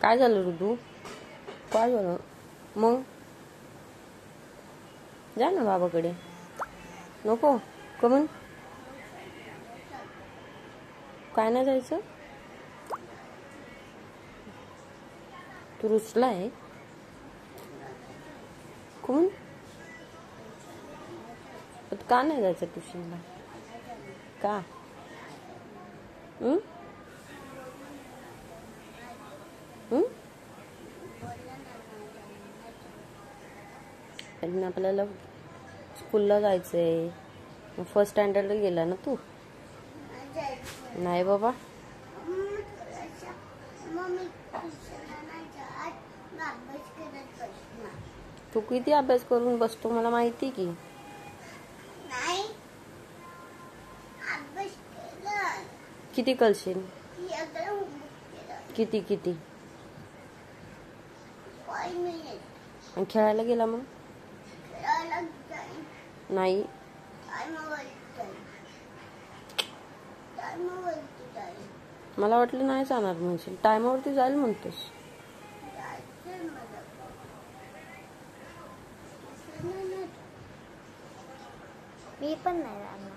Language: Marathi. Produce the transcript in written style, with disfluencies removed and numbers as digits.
काय झालं ऋतू? काय झालं मग? जा ना बाबाकडे. नको कमून? काय नाही जायचं? तू रुसलाय? कोण? का नाही जायचं ट्युशनला? का? आपल्याला स्कूलला जायचंय. फर्स्ट स्टँडर्डला गेला ना तू? नाही बाबा. तू किती अभ्यास करून बसतो मला माहिती की. किती करशील? किती किती? आणि खेळायला गेला मग? नाही. मला वाटलं नाही जाणार म्हणशील. टायमावरती जाईल म्हणतोस. मी पण नाही जाणार.